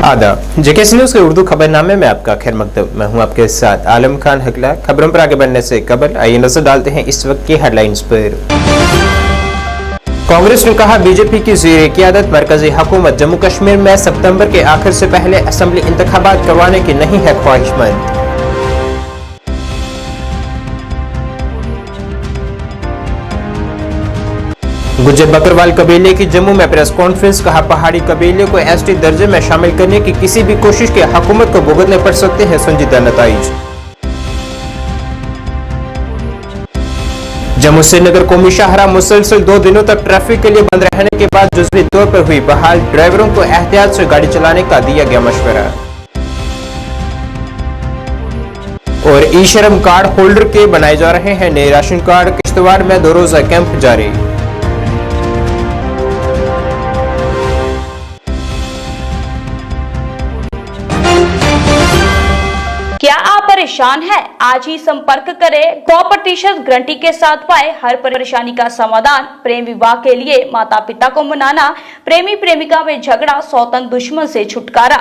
आदाब, JKC news के उर्दू खबरनामे में आपका खैर मकदम। मैं हूं आपके साथ आलम खान हकला। खबरों पर आगे बढ़ने से कबल आइए नजर डालते हैं इस वक्त की हेडलाइंस पर। कांग्रेस ने कहा, बीजेपी की ज़ेरे क़यादत मरकजी हुकूमत जम्मू कश्मीर में सितंबर के आखिर से पहले असेंबली इंतखाबात करवाने की नहीं है ख्वाहिशमंद। गुज्जर बकरवाल कबीले की जम्मू में प्रेस कॉन्फ्रेंस। कहा, पहाड़ी कबीले को एसटी दर्जे में शामिल करने की किसी भी कोशिश के हुकूमत को भुगतने पड़ सकते हैं संजीदा नताइज। जम्मू श्रीनगर कौमी शाहराह मुसलसल 2 दिनों तक ट्रैफिक के लिए बंद रहने के बाद जुज़वी तौर पर हुई बहाल। ड्राइवरों को एहतियात से गाड़ी चलाने का दिया गया मशवरा। और ई श्रम कार्ड होल्डर के बनाए जा रहे हैं नए राशन कार्ड। किश्तवाड़ में 2 रोजा कैंप जारी। क्या आप परेशान हैं? आज ही संपर्क करें। 100% गारंटी के साथ पाए हर परेशानी का समाधान। प्रेम विवाह के लिए माता पिता को मनाना, प्रेमी प्रेमिका में झगड़ा, सौतन दुश्मन से छुटकारा,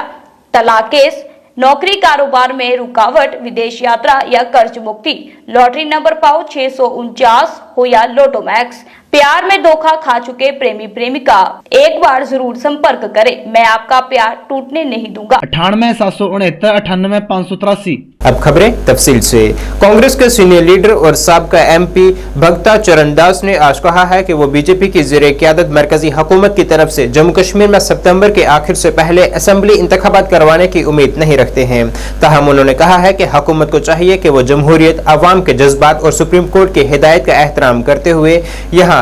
तलाक केस, नौकरी कारोबार में रुकावट, विदेश यात्रा या कर्ज मुक्ति, लॉटरी नंबर पाओ 649 हो या लोटो मैक्स, प्यार में धोखा खा चुके प्रेमी प्रेमिका, एक बार जरूर संपर्क करें। मैं आपका प्यार टूटने नहीं दूंगा। 98 769 98 583। अब खबरें तफसील से। कांग्रेस के सीनियर लीडर और साबका एमपी भगता चरण दास ने आज कहा है कि वो बीजेपी की ज़ेरे क़यादत मरकजी हुकूमत की तरफ से जम्मू कश्मीर में सितंबर के आखिर से पहले असेंबली इंतखाबात करवाने की उम्मीद नहीं रखते हैं। ताहम उन्होंने कहा है कि हुकूमत को चाहिए कि वो जमहूरियत, अवाम के जज्बात और सुप्रीम कोर्ट की हिदायत का एहतराम करते हुए यहाँ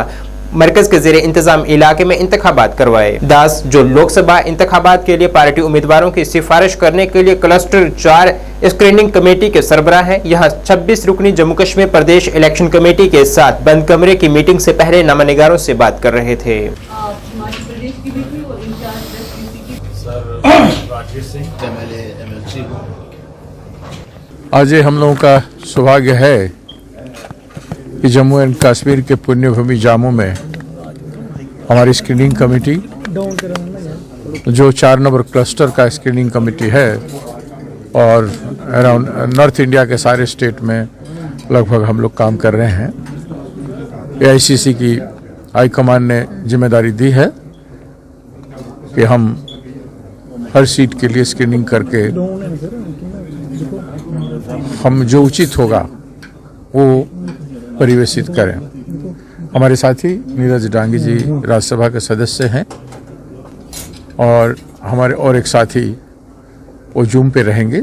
मरकज के ज़ेरे इंतजाम इलाके में इंतखाबात करवाए। दास, जो लोकसभा इंतखाबात के लिए पार्टी उम्मीदवारों की सिफारिश करने के लिए क्लस्टर 4 स्क्रीनिंग कमेटी के सरबराह हैं, यहाँ 26 रुकनी जम्मू कश्मीर प्रदेश इलेक्शन कमेटी के साथ बंद कमरे की मीटिंग से पहले नामानिगारों से बात कर रहे थे। आज हम लोगों का सौभाग्य है कि जम्मू एंड कश्मीर के पुण्यभूमि जामू में हमारी स्क्रीनिंग कमेटी, जो 4 नंबर क्लस्टर का स्क्रीनिंग कमेटी है, और अराउंड नॉर्थ इंडिया के सारे स्टेट में लगभग हम लोग काम कर रहे हैं। एआईसीसी की हाईकमान ने जिम्मेदारी दी है कि हम हर सीट के लिए स्क्रीनिंग करके हम जो उचित होगा वो परिवेशित करें। हमारे साथी नीरज डांगी जी राज्यसभा के सदस्य हैं और हमारे और एक साथी वो जूम पे रहेंगे,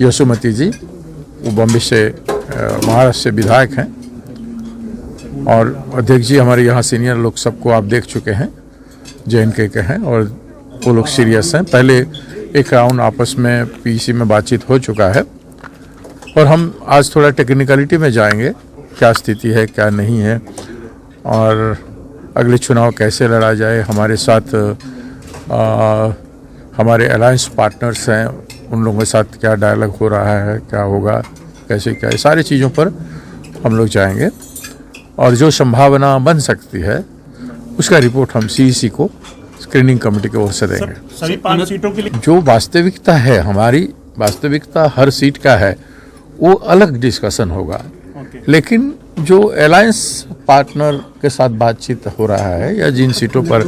यशोमती जी, वो बॉम्बे से महाराष्ट्र से विधायक हैं, और अध्यक्ष जी हमारे यहाँ सीनियर लोग सबको आप देख चुके हैं, JNK के हैं, और वो लोग सीरियस हैं। पहले एक राउंड आपस में पीसी में बातचीत हो चुका है और हम आज थोड़ा टेक्निकलिटी में जाएंगे, क्या स्थिति है क्या नहीं है, और अगले चुनाव कैसे लड़ा जाए। हमारे साथ हमारे अलायंस पार्टनर्स हैं, उन लोगों के साथ क्या डायलॉग हो रहा है, क्या होगा, कैसे क्या, सारी चीज़ों पर हम लोग जाएंगे, और जो संभावना बन सकती है उसका रिपोर्ट हम CEC को स्क्रीनिंग कमेटी की ओर से देंगे। सभी 5 सीटों के लिए जो वास्तविकता है, हमारी वास्तविकता हर सीट का है, वो अलग डिस्कशन होगा, लेकिन जो अलायंस पार्टनर के साथ बातचीत हो रहा है या जिन सीटों पर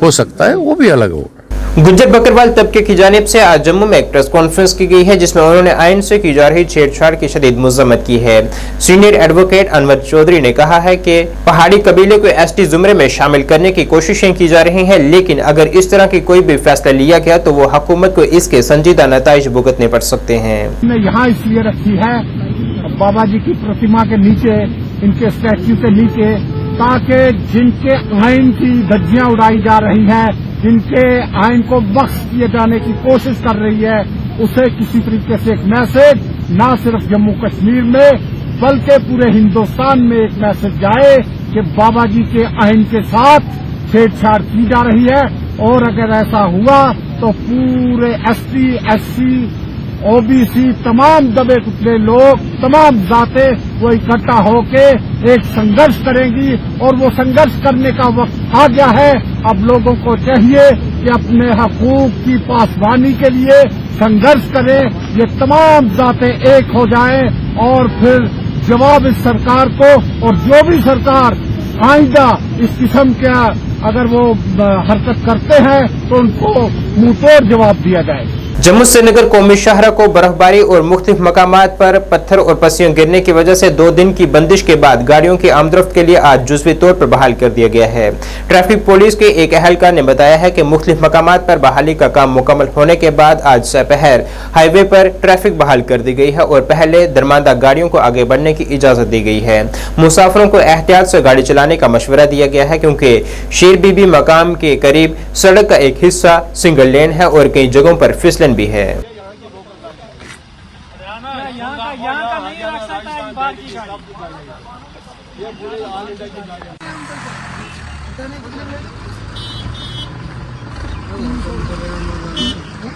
हो सकता है वो भी अलग होगा। गुज्जर बकरवाल तबके की जानिब से आज जम्मू में एक प्रेस कॉन्फ्रेंस की गई है, जिसमें उन्होंने आइन से की जा रही छेड़छाड़ की शदीद मजम्मत की है। सीनियर एडवोकेट अनवर चौधरी ने कहा है कि पहाड़ी कबीले को ST जुमरे में शामिल करने की कोशिशें की जा रही हैं, लेकिन अगर इस तरह की कोई भी फैसला लिया गया तो वो हुकूमत को इसके संजीदा नताइज भुगतने पड़ सकते हैं। यहाँ इसलिए रखी है बाबा जी की प्रतिमा के नीचे, इनके स्टैच्यू के नीचे, ताकि जिनके आइन की धज्जियां उड़ाई जा रही हैं, जिनके आइन को बख्श किए जाने की कोशिश कर रही है, उसे किसी तरीके से एक मैसेज न सिर्फ जम्मू कश्मीर में बल्कि पूरे हिंदुस्तान में एक मैसेज जाए कि बाबा जी के आइन के साथ छेड़छाड़ की जा रही है, और अगर ऐसा हुआ तो पूरे ST, SC, OBC, तमाम दबे कुचले लोग, तमाम जातें वो इकट्ठा होके एक संघर्ष करेंगी, और वो संघर्ष करने का वक्त आ गया है। अब लोगों को चाहिए कि अपने हकूक की पासबानी के लिए संघर्ष करें। ये तमाम जातें एक हो जाएं और फिर जवाब इस सरकार को, और जो भी सरकार आइंदा इस किस्म का अगर वो हरकत करते हैं तो उनको मुंहतोड़ जवाब दिया जाए। जम्मू श्रीनगर कौमी शाहरा को बर्फबारी और मुख्तलिफ मकामात पर पत्थर और पस्सियां गिरने की वजह से 2 दिन की बंदिश के बाद गाड़ियों की आमदरफ्त के लिए आज जुज़वी तौर पर बहाल कर दिया गया है। ट्रैफिक पुलिस के एक अहलकार ने बताया है कि मुख्तलिफ मकामात पर बहाली का काम मुकम्मल होने के बाद आज दोपहर हाईवे पर ट्रैफिक बहाल कर दी गई है और पहले दरमांदा गाड़ियों को आगे बढ़ने की इजाजत दी गई है। मुसाफिरों को एहतियात से गाड़ी चलाने का मशवरा दिया गया है क्योंकि शेर बीबी मकाम के करीब सड़क का एक हिस्सा सिंगल लेन है और कई जगहों पर फिसलन भी है।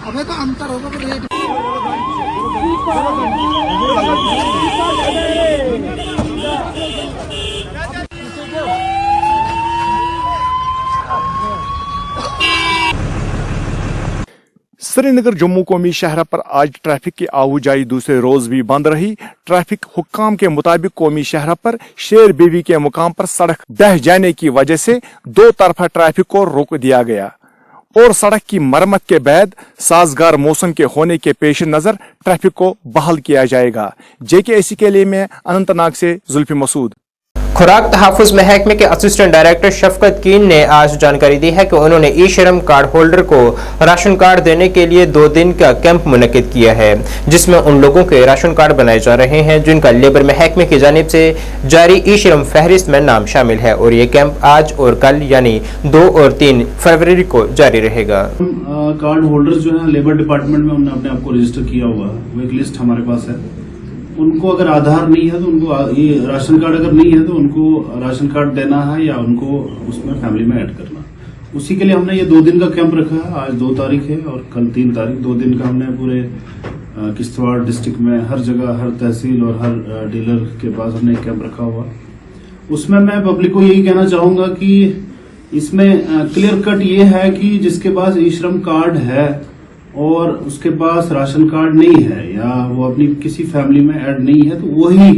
अबे तो अंतर होगा तो रेट श्रीनगर जम्मू कौमी शहर पर आज ट्रैफिक की आवाजाही दूसरे रोज भी बंद रही। ट्रैफिक हुक्काम के मुताबिक कौमी शहर पर शेर बीवी के मुकाम पर सड़क बह जाने की वजह से 2 तरफा ट्रैफिक को रोक दिया गया और सड़क की मरम्मत के बाद साजगार मौसम के होने के पेश नजर ट्रैफिक को बहाल किया जाएगा। JKAC के लिए मैं अनंतनाग से जुल्फी मसूद। खुराक तहफ़्फ़ुज़ महकमे के असिस्टेंट डायरेक्टर शफकत कीन ने आज जानकारी दी है कि उन्होंने ई श्रम कार्ड होल्डर को राशन कार्ड देने के लिए 2 दिन का कैंप मुनक्किद किया है जिसमें उन लोगों के राशन कार्ड बनाए जा रहे हैं जिनका लेबर महकमे की जानिब से जारी ई श्रम फहरिस्त में नाम शामिल है और ये कैंप आज और कल यानी 2 और 3 फरवरी को जारी रहेगा। कार्ड होल्डर्स जो है लेबर डिपार्टमेंट में उन्होंने अपने आप को रजिस्टर किया हुआ है, वो एक लिस्ट हमारे पास है। उनको अगर आधार नहीं है तो उनको ये राशन कार्ड अगर नहीं है तो उनको राशन कार्ड देना है या उनको उसमें फैमिली में ऐड करना। उसी के लिए हमने ये 2 दिन का कैंप रखा है। आज 2 तारीख है और कल 3 तारीख। 2 दिन का हमने पूरे किश्तवाड़ डिस्ट्रिक्ट में हर जगह, हर तहसील और हर डीलर के पास हमने एक कैंप रखा हुआ। उसमें मैं पब्लिक को यही कहना चाहूंगा कि इसमें क्लियर कट ये है कि जिसके पास ई श्रम कार्ड है और उसके पास राशन कार्ड नहीं है या वो अपनी किसी फैमिली में ऐड नहीं है तो वही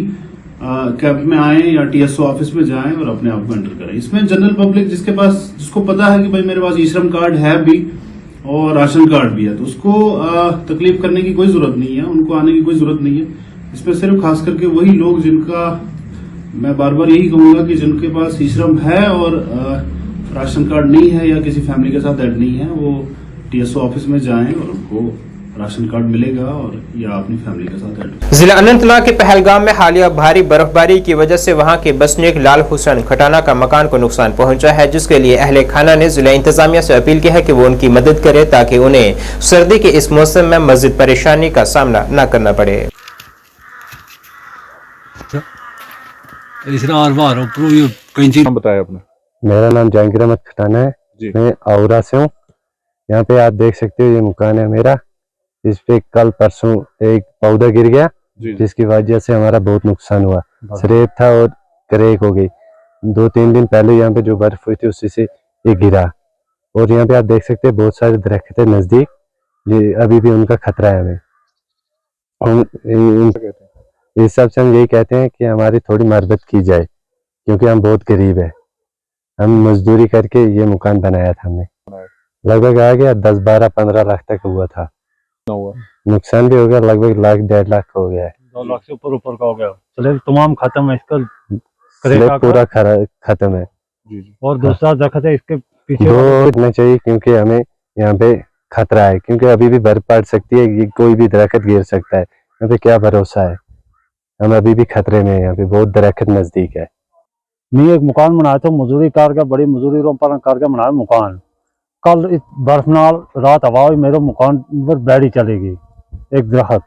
कैंप में आए या TSO ऑफिस में जाएं और अपने आप को एंटर करें। इसमें जनरल पब्लिक जिसको पता है कि भाई मेरे पास ई श्रम कार्ड है भी और राशन कार्ड भी है तो उसको तकलीफ करने की कोई जरूरत नहीं है, उनको आने की कोई जरूरत नहीं है। इसमें सिर्फ खास करके वही लोग जिनका, मैं बार बार यही कहूंगा कि जिनके पास ई श्रम है और राशन कार्ड नहीं है या किसी फैमिली के साथ ऐड नहीं है वो TSO ऑफिस में जाएं और उनको राशन कार्ड मिलेगा और या अपनी फैमिली के साथ ऐड। जिला अनंतनाग के पहलगाम में हालिया भारी बर्फबारी की वजह से वहां के बसनीक लाल हुसैन खटाना का मकान को नुकसान पहुंचा है जिसके लिए अहले खाना ने जिला इंतजामिया से अपील की है कि वो उनकी मदद करे ताकि उन्हें सर्दी के इस मौसम में मजीद परेशानी का सामना न करना पड़े। बताया आपने। मेरा नाम जहांगीर अहमद खटाना है, मैं आउरा से हूँ। यहाँ पे आप देख सकते हो ये मकान है मेरा। इस पे कल परसों एक पौधा गिर गया जिसकी वजह से हमारा बहुत नुकसान हुआ। स्लेब था और क्रैक हो गई। 2-3 दिन पहले यहाँ पे जो बर्फ हुई थी उसी से ये गिरा और यहाँ पे आप देख सकते हैं बहुत सारे दरख्त है नजदीक, ये अभी भी उनका खतरा है हमें। इस सब से हम यही कहते हैं कि हमारी थोड़ी मरम्मत की जाए क्योंकि हम बहुत गरीब है। हम मजदूरी करके ये मकान बनाया था हमने, लगभग आ गया 10, 12, 15 लाख तक हुआ था। नुकसान भी हो गया, लगभग 1 लाख 1.5 लाख हो गया है। 2 लाख से ऊपर का हो गया। चले तमाम खत्म है, इसका पूरा खत्म है। और दूसरा दरख्त है इसके पीछे दो चाहिए क्योंकि हमें यहाँ पे खतरा है क्योंकि अभी भी बर्फ पड़ सकती है, ये कोई भी दरख्त गिर सकता है। यहाँ पे क्या भरोसा है, हम अभी भी खतरे में है। यहाँ पे बहुत दरख्त नजदीक है। मैं एक मकान बनाया था मजदूरी करके, बड़ी मजदूरी पर करके बनाया मकान। कल इस बर्फ नाल रात हवा हुई, मेरे मकान पर बैड़ी चलेगी एक दरख्त,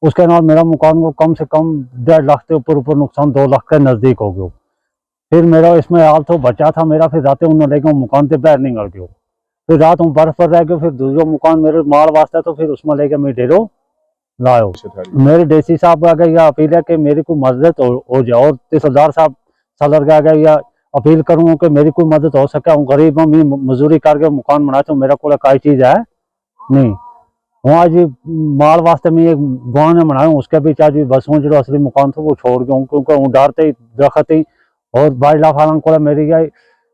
उसके नाल मेरा मकान को कम से कम 1.5 लाख से ऊपर नुकसान 2 लाख के नजदीक हो गया। फिर मेरा इसमें हाल तो बचा था मेरा, फिर रातें उन्हें लेके मकान से बाहर निकल गया। फिर रात हम बर्फ पर रह गए। फिर दूसरा मकान मेरे माल वास्ता तो फिर उसमें लेके मैं डेरो लाओ। मेरे डीसी साहब आ गए या अपील है कि मेरी को मदद हो जाए और तहसीलदार साहब सदर का गए या अपील करूँ कि मेरी कोई मदद हो सके। हूँ गरीब हूँ, मैं मजदूरी करके मकान बनाता हूँ, मेरा को कोई चीज़ है नहीं। वहाँ जी माल वास्ते मैं एक गाँव में बनाया हूँ, उसके बीच आज बसों जो असली मकान था वो छोड़ गया हूँ, क्योंकि वो डरते ही दरख्त ही और बाई लाख आलम को मेरी गई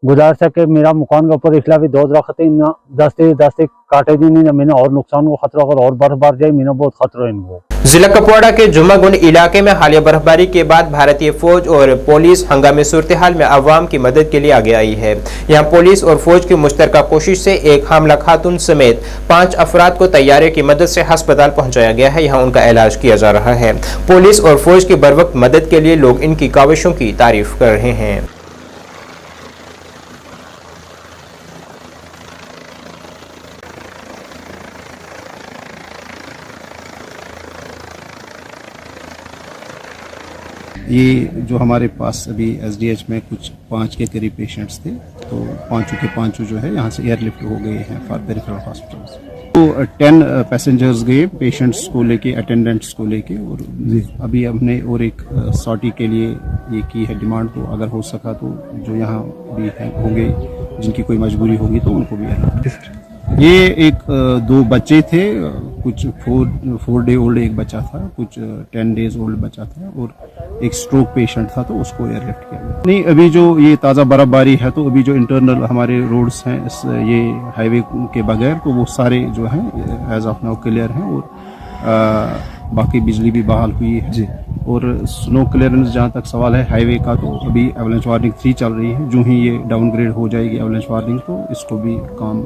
गुजारिश है कि मेरा मकान के ऊपर इसलिए भी 2 दरख्त ना दस्ते काटे दी नहीं, मैंने और नुकसान को खतरा अगर और बर्फबार जाए मैंने बहुत खतरा इनको। जिला कुपवाड़ा के जुम्मागुंड इलाके में हालिया बर्फबारी के बाद भारतीय फौज और पुलिस हंगामी सूरत हाल में अवाम की मदद के लिए आगे आई है। यहां पुलिस और फौज की मुश्तरका कोशिश से एक हामला खातून समेत 5 अफराद को तैयारे की मदद से अस्पताल पहुंचाया गया है। यहां उनका इलाज किया जा रहा है। पुलिस और फौज की बरवक्त मदद के लिए लोग इनकी काविशों की तारीफ कर रहे हैं। ये जो हमारे पास अभी एसडीएच में कुछ 5 के करीब पेशेंट्स थे, तो पांचों के पांचों जो है यहाँ से एयरलिफ्ट हो गए हैं फॉर पेरिफेरल हॉस्पिटल्स। तो 10 पैसेंजर्स गए पेशेंट्स को लेके, अटेंडेंट्स को लेके, और अभी हमने और एक सॉटी के लिए ये की है डिमांड, तो अगर हो सका तो जो यहाँ भी होंगे जिनकी कोई मजबूरी होगी तो उनको भी एयरलिफ्ट। ये एक 2 बच्चे थे, कुछ 4 डे ओल्ड एक बच्चा था, कुछ 10 डेज ओल्ड बच्चा था, और एक स्ट्रोक पेशेंट था, तो उसको एयरलिफ्ट किया गया। नहीं, अभी जो ये ताज़ा बर्फबारी है तो अभी जो इंटरनल हमारे रोड्स हैं ये हाईवे के बगैर, तो वो सारे जो हैं एज ऑफ नाउ क्लियर हैं, और बाकी बिजली भी बहाल हुई है जी। और स्नो क्लियरेंस जहाँ तक सवाल है हाईवे का, तो अभी एवलेंस वार्निंग 3 चल रही है। जो ही ये डाउनग्रेड हो जाएगी एवलेंस वार्निंग, तो इसको भी काम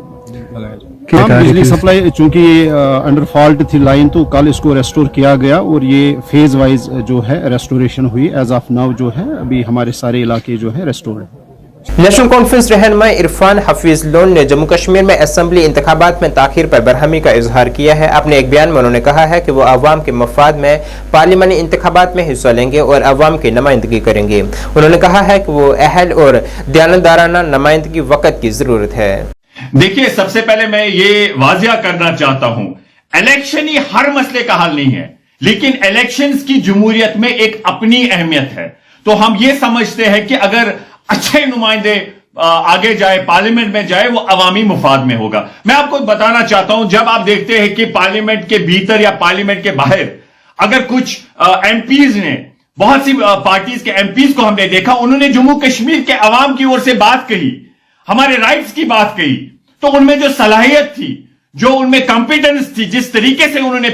लगाया जाएगा। बिजली सप्लाई चूंकि ये अंडर फॉल्ट थी लाइन, तो कल इसको रेस्टोर किया गया और ये फेज वाइज जो है रेस्टोरेशन हुई। एज ऑफ नाउ जो है अभी हमारे सारे इलाके जो है रेस्टोर्ड है। नेशनल कॉन्फ्रेंस रहनुमा इरफान हफीज लोन ने जम्मू कश्मीर में असेंबली इंतखाबात में ताखीर पर बरहमी का इजहार किया है। अपने एक बयान में उन्होंने कहा है कि वो अवाम के मफाद में पार्लिमानी इंतखाबात में हिस्सा लेंगे और अवाम की नुमाइंदगी करेंगे। उन्होंने कहा है कि वो अहल और दयानतदाराना नुमाइंदगी वक्त की जरूरत है। देखिए, सबसे पहले मैं ये वाजिया करना चाहता हूं, इलेक्शन ही हर मसले का हल नहीं है, लेकिन इलेक्शंस की जमहूरियत में एक अपनी अहमियत है। तो हम ये समझते हैं कि अगर अच्छे नुमाइंदे आगे जाए, पार्लियामेंट में जाए, वो अवामी मुफाद में होगा। मैं आपको बताना चाहता हूं, जब आप देखते हैं कि पार्लियामेंट के भीतर या पार्लियामेंट के बाहर अगर कुछ एमपीज ने, बहुत सी पार्टीज के एमपीज को हमने देखा, उन्होंने जम्मू कश्मीर के अवाम की ओर से बात कही, हमारे राइट्स की बात कही, तो उनमें जो सलाहियत थी, जो उनमें कॉम्पिटेंस थी, जिस तरीके से उन्होंने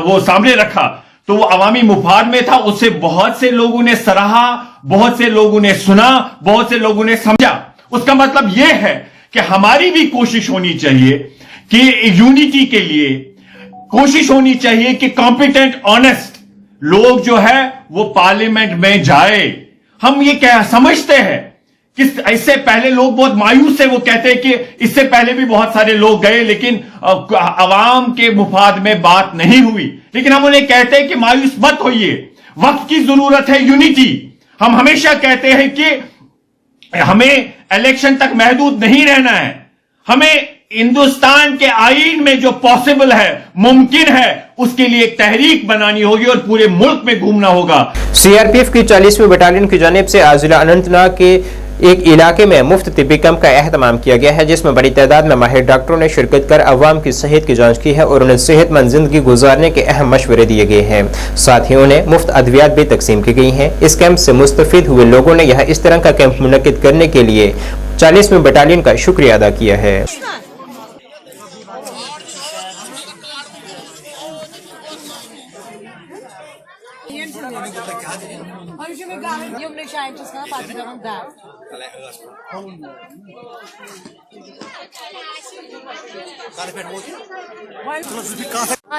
वो सामने रखा, तो वो अवामी मुफाद में था। उससे बहुत से लोगों ने सराहा, बहुत से लोगों ने सुना, बहुत से लोगों ने समझा। उसका मतलब यह है कि हमारी भी कोशिश होनी चाहिए कि यूनिटी के लिए कोशिश होनी चाहिए कि कॉम्पिटेंट ऑनेस्ट लोग जो है वो पार्लियामेंट में जाए। हम ये क्या समझते हैं कि इससे पहले लोग बहुत मायूस थे, वो कहते हैं कि इससे पहले भी बहुत सारे लोग गए लेकिन अवाम के मुफाद में बात नहीं हुई। लेकिन हम उन्हें कहते हैं कि मायूस मत होइए, वक्त की जरूरत है यूनिटी। हम हमेशा कहते हैं कि हमें इलेक्शन तक महदूद नहीं रहना है, हमें हिंदुस्तान के आईन में जो पॉसिबल है, मुमकिन है, उसके लिए एक तहरीक बनानी होगी और पूरे मुल्क में घूमना होगा। सीआरपीएफ की 40वीं बटालियन की जानिब से आज जिला अनंतनाग के एक इलाके में मुफ्त तिब्बी कैंप का एहतमाम किया गया है, जिसमें बड़ी तादाद में माहिर डॉक्टरों ने शिरकत कर अवाम की सेहत की जांच की है और उन्हें सेहतमंद जिंदगी गुजारने के अहम मशवरे दिए गए हैं। साथ ही उन्हें मुफ्त अद्वियात भी तकसीम की गई हैं। इस कैंप से मुस्तफिद हुए लोगों ने यहाँ इस तरह का कैंप मुनक्किद करने के लिए 40वीं बटालियन का शुक्रिया अदा किया है।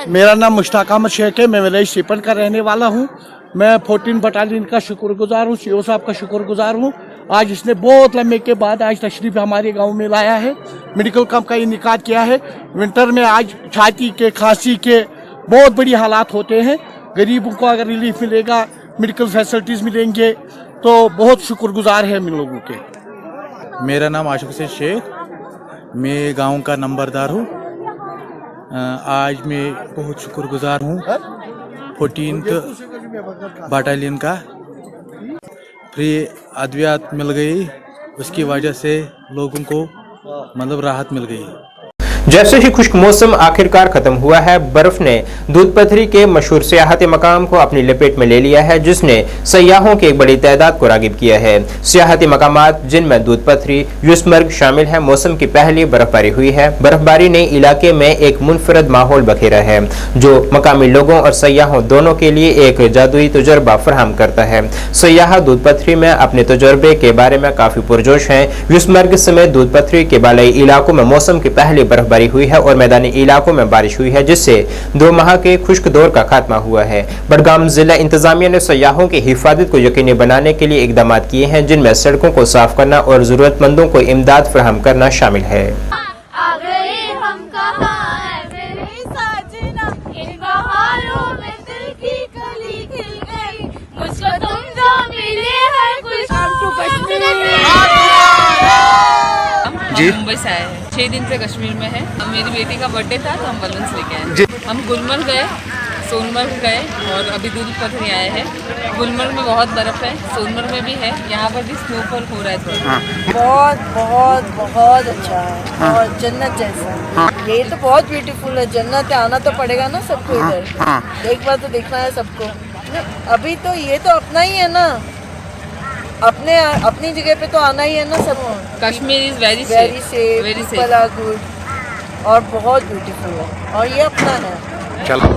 मेरा नाम मुश्ताक अहमद शेख है, मैं विलेज सिपन का रहने वाला हूँ। मैं 14 बटालियन का शुक्रगुजार हूँ, सीओ साहब का शुक्रगुजार हूँ। आज इसने बहुत लम्बे के बाद आज तशरीफ हमारे गांव में लाया है, मेडिकल कैंप का इनेकाद किया है। विंटर में आज छाती के, खांसी के बहुत बड़ी हालात होते हैं। गरीबों को अगर रिलीफ मिलेगा, मेडिकल फैसिलिटीज मिलेंगे, तो बहुत शुक्रगुजार है हम लोगों के। मेरा नाम आशिक हुसैन शेख, मैं गांव का नंबरदार हूँ। आज मैं बहुत शुक्रगुजार हूँ 14th बटालियन का फ्री अद्वियात मिल गई, उसकी वजह से लोगों को मतलब राहत मिल गई। जैसे ही खुश्क मौसम आखिरकार खत्म हुआ है, बर्फ ने दूध पथरी के मशहूर सियाहती मकाम को अपनी लपेट में ले लिया है, जिसने सयाहों की एक बड़ी तादाद को रागिब किया है। सियाहती मकामात जिनमें दूध पथरी, यूसमर्ग शामिल है, मौसम की पहली बर्फबारी हुई है। बर्फबारी ने इलाके में एक मुनफरद माहौल बखेरा है, जो मकामी लोगों और सयाहों दोनों के लिए एक जादुई तजुर्बा फराहम करता है। सयाह दूध पथरी में अपने तजुर्बे के बारे में काफी पुरजोश हैं। यूसमर्ग समेत दूध पथरी के बालाई इलाकों में मौसम की पहली बर्फबारी हुई है और मैदानी इलाकों में बारिश हुई है, जिससे 2 माह के खुश्क दौर का खात्मा हुआ है। बडगाम जिला इंतजामिया ने सयाहों की हिफाजत को यकीनी बनाने के लिए इकदाम किए हैं, जिनमें सड़कों को साफ करना और जरूरतमंदों को इमदाद फराहम करना शामिल है। मुंबई से आए हैं, 6 दिन से कश्मीर में है। मेरी बेटी का बर्थडे था तो हम बलून्स लेके आए। हम गुलमर्ग गए, सोनमर्ग गए और अभी दूध पथरी आए हैं। गुलमर्ग में बहुत बर्फ है, सोनमर्ग में भी है, यहाँ पर भी स्नोफॉल हो रहा है थोड़ा। बहुत बहुत बहुत अच्छा है और जन्नत जैसा। ये तो बहुत ब्यूटीफुल है, जन्नत आना तो पड़ेगा ना सबको इधर। एक बार तो देखना है सबको। अभी तो ये तो अपना ही है ना, अपनी जगह पे तो आना ही है ना सबको। Kashmir is very safe, very good और बहुत ब्यूटीफुल है और ये अपना है। चलो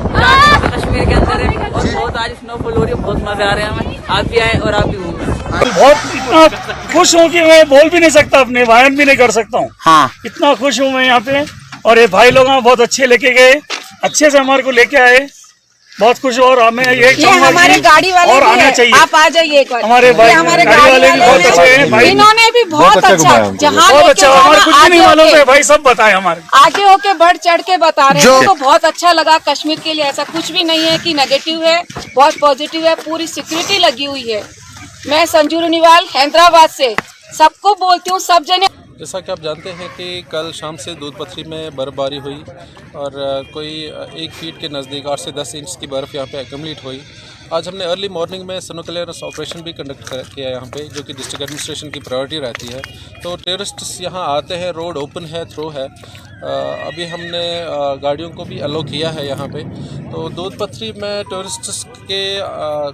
कश्मीर के अंदर है और बहुत आज स्नोफॉल हो रही है, बहुत मजा आ रहा है हमें। आप भी आए और आप भी घूमें। बहुत इतना खुश हूँ कि मैं बोल भी नहीं सकता, अपने बयान भी नहीं कर सकता हूँ। हाँ, इतना खुश हूँ मैं यहाँ पे। और ये भाई लोग बहुत अच्छे लेके गए, अच्छे से हमारे को लेके आए, बहुत खुश हो। और हमें ये हमारे गाड़ी वाले और आना चाहिए, आप आ जाइए एक बार। हमारे भाई गाड़ी वाले भी बहुत अच्छे हैं भाई, इन्होंने भी बहुत अच्छा जहाँ बहुत अच्छा, हमारे कुछ भी नहीं मालूम है भाई, सब बताए हमारे आगे होके बढ़ चढ़ के बता रहे हैं। तो बहुत अच्छा लगा। कश्मीर के लिए ऐसा कुछ भी नहीं है कि नेगेटिव है, बहुत पॉजिटिव है। पूरी सिक्योरिटी लगी हुई है। मैं संजू रुनीवाल हैदराबाद से सबको बोलती हूँ, सब जने। जैसा कि आप जानते हैं कि कल शाम से दूध पथरी में बर्फबारी हुई और कोई 1 फीट के नज़दीक 8 से 10 इंच की बर्फ़ यहाँ पे एक्यूमुलेट हुई। आज हमने अर्ली मॉर्निंग में स्नो क्लियरेंस ऑपरेशन भी कंडक्ट किया यहाँ पे, जो कि डिस्ट्रिक्ट एडमिनिस्ट्रेशन की प्रायोरिटी रहती है। तो टूरिस्ट्स यहाँ आते हैं, रोड ओपन है, थ्रो है। अभी हमने गाड़ियों को भी अलो किया है यहाँ पे। तो दूध पथरी में टूरिस्ट्स के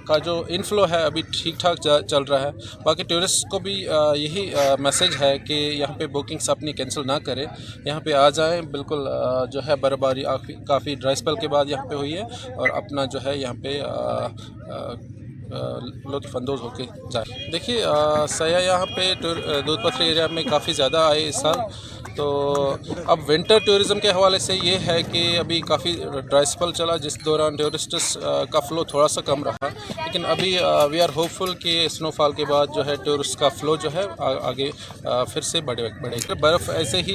का जो इनफ्लो है अभी ठीक ठाक चल रहा है। बाकी टूरिस्ट को भी यही मैसेज है कि यहाँ पे बुकिंग्स अपनी कैंसिल ना करें, यहाँ पे आ जाएं। बिल्कुल जो है बर्फबारी काफ़ी ड्राई स्पेल के बाद यहाँ पे हुई है और अपना जो है यहाँ पे लुत्फ़अंदोज़ होके जाए। देखिए सयाह यहाँ पे दूध पथरी एरिया में काफ़ी ज़्यादा आए इस साल। तो अब विंटर टूरिज़म के हवाले से ये है कि अभी काफ़ी ड्राई स्पेल चला, जिस दौरान टूरिस्ट्स का फ़्लो थोड़ा सा कम रहा। लेकिन अभी वी आर होपफुल कि स्नोफॉल के बाद जो है टूरिस्ट का फ़्लो जो है आगे फिर से बढ़ेगा। बर्फ़ ऐसे ही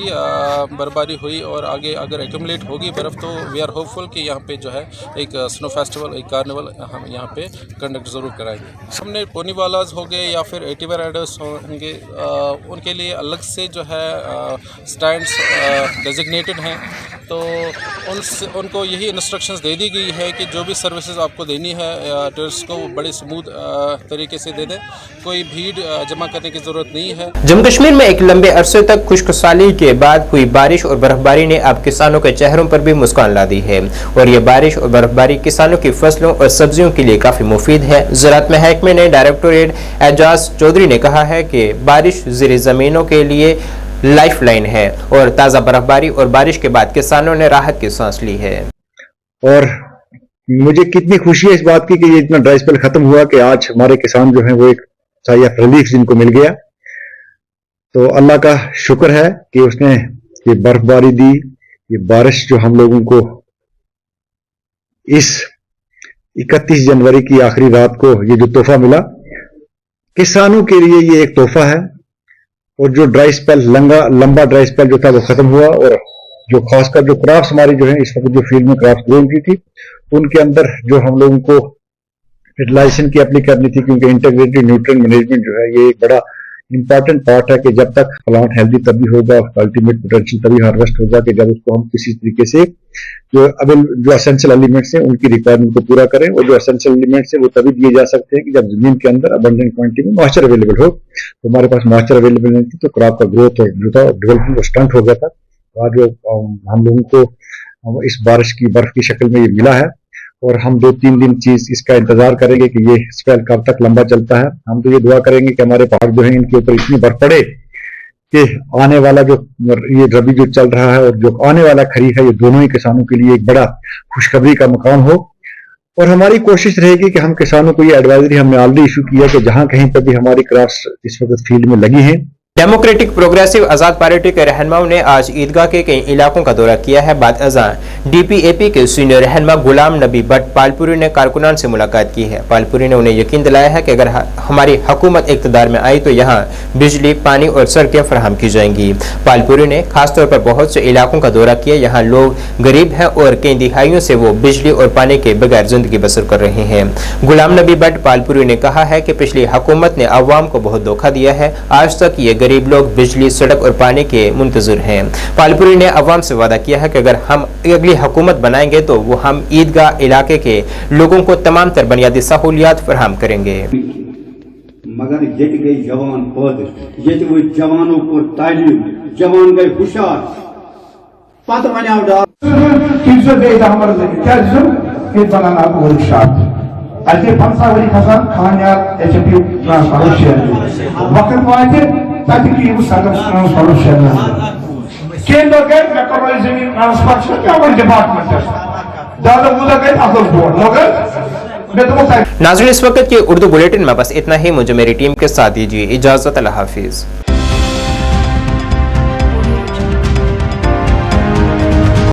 बर्फबारी हुई और आगे अगर एक्यूमुलेट होगी बर्फ़, तो वी आर होपफुल कि यहाँ पे जो है एक स्नो फेस्टिवल, एक कार्निवल हम यहाँ पे कंडक्ट ज़रूर कराएंगे। हमने पोनी वालाज हो गए या फिर एटीवा राइडर्स होंगे, उनके लिए अलग से जो है स्टैंड्स डेजिग्नेटेड हैं। तो उनको यही इंस्ट्रक्शंस दे दी गई है कि जो भी सर्विसेज आपको देनी है टूरिस्ट को बड़े स्मूथ तरीके से दे दें, कोई भीड़ जमा करने की ज़रूरत नहीं है। जम्मू कश्मीर में एक लंबे अरसे तक खुश्क साली के बाद हुई बारिश और बर्फबारी ने अब किसानों के चेहरों पर भी मुस्कान ला दी है और ये बारिश और बर्फबारी किसानों की फसलों और सब्जियों के लिए काफी मुफीद है। ज़राअत महकमे ने डायरेक्टोरेट एजाज चौधरी ने कहा है कि बारिश ज़ेरे ज़मीनों के लिए लाइफलाइन है और ताज़ा बर्फबारी और बारिश के बाद किसानों ने राहत की सांस ली है। और मुझे कितनी खुशी है इस बात की कि ये इतना ड्राई स्पेल खत्म हुआ कि आज हमारे किसान जो हैं वो एक साया रिलीफ जिनको मिल गया। तो अल्लाह का शुक्र है कि उसने ये बर्फबारी दी, ये बारिश जो हम लोगों को इस 31 जनवरी की आखिरी रात को ये जो तोहफा मिला, किसानों के लिए ये एक तोहफा है। और जो ड्राई स्पेल लंबा ड्राई स्पेल जो था वो खत्म हुआ और जो खासकर जो क्रॉप्स हमारी जो है इस वक्त जो फील्ड में क्रॉप्स ग्रो की थी उनके अंदर जो हम लोगों को फर्टिलाइजेशन की अप्लाई करनी थी, क्योंकि इंटीग्रेटेड न्यूट्रिएंट मैनेजमेंट जो है ये एक बड़ा इम्पोर्टेंट पार्ट है कि जब तक प्लांट हेल्दी तभी होगा, अल्टीमेट पोटेंशियल तभी हार्वेस्ट होगा कि जब उसको हम किसी तरीके से जो एसेंशियल एलिमेंट्स हैं उनकी रिक्वायरमेंट को पूरा करें। और जो एसेंशियल एलिमेंट्स हैं वो तभी दिए जा सकते हैं कि जब जमीन के अंदर अबंडेंट क्वांटिटी में मॉइस्चर अवेलेबल हो। तो हमारे पास मॉइस्चर अवेलेबल नहीं थी तो क्रॉप का ग्रोथ और जो था डेवलपमेंट वो स्टंट हो गया था। आज जो हम लोगों को इस बारिश की बर्फ की शक्ल में ये मिला है और हम 2-3 दिन चीज इसका इंतजार करेंगे कि ये स्पेल कब तक लंबा चलता है। हम तो ये दुआ करेंगे कि हमारे पहाड़ जो है इनके ऊपर इतनी बर्फ पड़े कि आने वाला जो ये रबी जो चल रहा है और जो आने वाला खरीफ है ये दोनों ही किसानों के लिए एक बड़ा खुशखबरी का मकाम हो। और हमारी कोशिश रहेगी कि हम किसानों को ये एडवाइजरी हमने ऑलरेडी इशू किया कि जहां कहीं पर भी हमारी क्रॉप्स इस वक्त फील्ड में लगी हैं। डेमोक्रेटिक प्रोग्रेसिव आजाद पार्टी के रहनुमाओं ने आज ईदगाह के कई इलाकों का दौरा किया है। बाद अज़ां डीपीएपी के सीनियर रहनुमा गुलाम नबी भट्ट पालपुरी ने कारकुनान से मुलाकात की है। पालपुरी ने उन्हें यकीन दिलाया है कि अगर हमारी हुकूमत इक़्तिदार में आई तो यहाँ बिजली, पानी और सड़कें फराहम की जाएंगी। पालपुरी ने खासतौर पर बहुत से इलाकों का दौरा किया। यहाँ लोग गरीब हैं और कई दिहाइयों से वो बिजली और पानी के बगैर जिंदगी बसर कर रहे हैं। गुलाम नबी भट्ट पालपुरी ने कहा है कि पिछली हुकूमत ने अवाम को बहुत धोखा दिया है। आज तक ये गरीब लोग बिजली, सड़क और पानी के मुंतजर हैं। पालपुरी ने अवाम से वादा किया है कि अगर हम अगली हुकूमत बनाएंगे तो वो हम ईदगाह इलाके के लोगों को तमाम तर बुनियादी सहूलियात फराहम करेंगे। मगर ये गई जवान पौधे, ये वो जवानों को तालीम, जवान गए हुशार पत बना अल्टे 50 वरी खसान खानयार एचपी ट्रांसफॉर्मेशन वक्त वाते ताकि वो सदर ट्रांसफॉर्मेशन केंद्र के मेकरो जमीन ट्रांसफर क्या वो डिपार्टमेंट है दादा बुला के अकल बोर्ड लोग नाज़रीन, इस वक्त के उर्दू बुलेटिन में बस इतना ही। मुझे मेरी टीम के साथ दीजिए इजाजत। अल्लाह हाफिज।